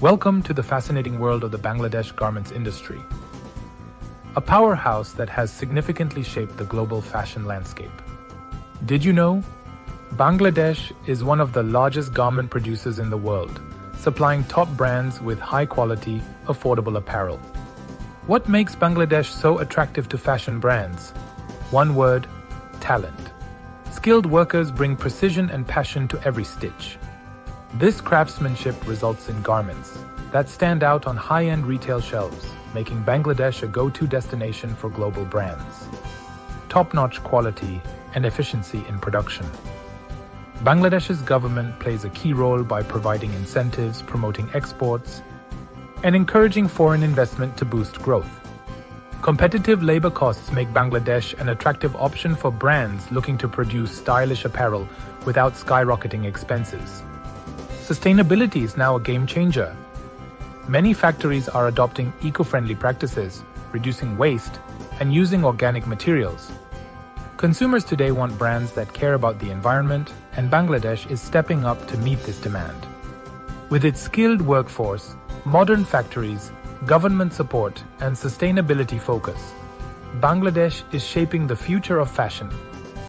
Welcome to the fascinating world of the Bangladesh garments industry, a powerhouse that has significantly shaped the global fashion landscape. Did you know? Bangladesh is one of the largest garment producers in the world, supplying top brands with high-quality, affordable apparel. What makes Bangladesh so attractive to fashion brands? One word: talent. Skilled workers bring precision and passion to every stitch. This craftsmanship results in garments that stand out on high-end retail shelves, making Bangladesh a go-to destination for global brands. Top-notch quality and efficiency in production. Bangladesh's government plays a key role by providing incentives, promoting exports, and encouraging foreign investment to boost growth. Competitive labor costs make Bangladesh an attractive option for brands looking to produce stylish apparel without skyrocketing expenses. Sustainability is now a game changer. Many factories are adopting eco-friendly practices, reducing waste, and using organic materials. Consumers today want brands that care about the environment, and Bangladesh is stepping up to meet this demand. With its skilled workforce, modern factories, government support, and sustainability focus, Bangladesh is shaping the future of fashion.